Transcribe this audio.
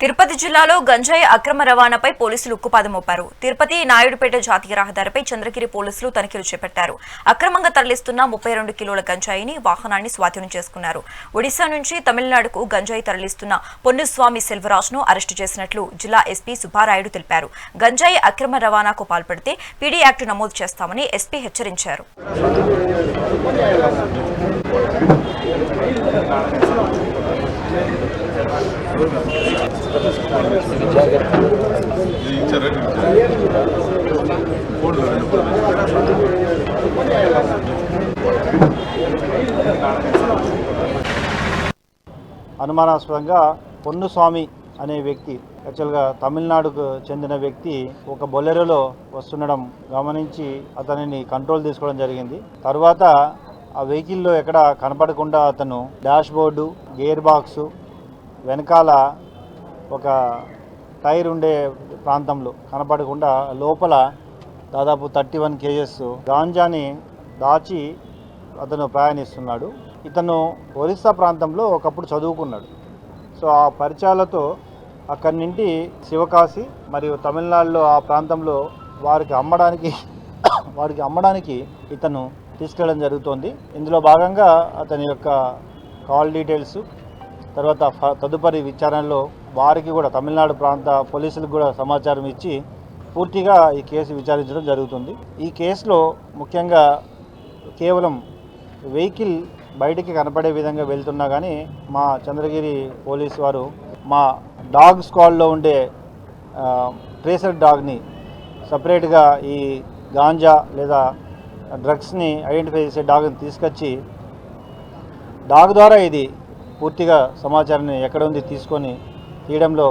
తిరుపతి జిల్లాలో గంజాయి అక్రమ రవాణాపై పోలీసులు ఉక్కుపాదం మోపారు. తిరుపతి నాయుడుపేట జాతీయ రహదారిపై చంద్రగిరి పోలీసులు తనిఖీలు చేపట్టారు. అక్రమంగా తరలిస్తున్న 32 కిలోల గంజాయిని వాహనాన్ని స్వాధీనం చేసుకున్నారు. ఒడిశా నుంచి తమిళనాడుకు గంజాయి తరలిస్తున్న పొన్నుస్వామి సెల్వరాజ్ను అరెస్టు చేసినట్లు జిల్లా ఎస్పీ సుబ్బారాయుడు తెలిపారు. గంజాయి అక్రమ రవాణాకు పాల్పడితే పీడీ యాక్ట్ నమోదు చేస్తామని ఎస్పీ హెచ్చరించారు. అనుమానాస్పదంగా పొన్నుస్వామి అనే వ్యక్తి యాక్చువల్గా తమిళనాడుకు చెందిన వ్యక్తి ఒక బొలెరోలో వస్తుండడం గమనించి అతనిని కంట్రోల్ తీసుకోవడం జరిగింది. తర్వాత ఆ వెహికల్లో ఎక్కడ కనపడకుండా అతను డాష్ బోర్డు, గేర్ బాక్సు, వెనకాల ఒక టైర్ ఉండే ప్రాంతంలో కనపడకుండా లోపల దాదాపు 31 కేజెస్ గాంజాని దాచి అతను ప్రయాణిస్తున్నాడు. ఇతను ఒరిస్సా ప్రాంతంలో ఒకప్పుడు చదువుకున్నాడు. సో ఆ పరిచయాలతో అక్కడి నుండి శివకాశి మరియు తమిళనాడులో ఆ ప్రాంతంలో వారికి అమ్మడానికి ఇతను తీసుకెళ్ళడం జరుగుతోంది. ఇందులో భాగంగా అతని యొక్క కాల్ డీటెయిల్స్ తర్వాత తదుపరి విచారణలో వారికి కూడా తమిళనాడు ప్రాంత పోలీసులకు కూడా సమాచారం ఇచ్చి పూర్తిగా ఈ కేసు విచారించడం జరుగుతుంది. ఈ కేసులో ముఖ్యంగా కేవలం వెహికల్ బయటికి కనపడే విధంగా వెళ్తున్నా కానీ మా చంద్రగిరి పోలీసు వారు మా డాగ్ స్క్వాడ్లో ఉండే ట్రేసర్ డాగ్ని సపరేట్గా ఈ గాంజా లేదా డ్రగ్స్ని ఐడెంటిఫై చేసే డాగ్ని తీసుకొచ్చి డాగ్ ద్వారా ఇది పూర్తిగా సమాచారాన్ని ఎక్కడ ఉంది తీసుకొని తీయడంలో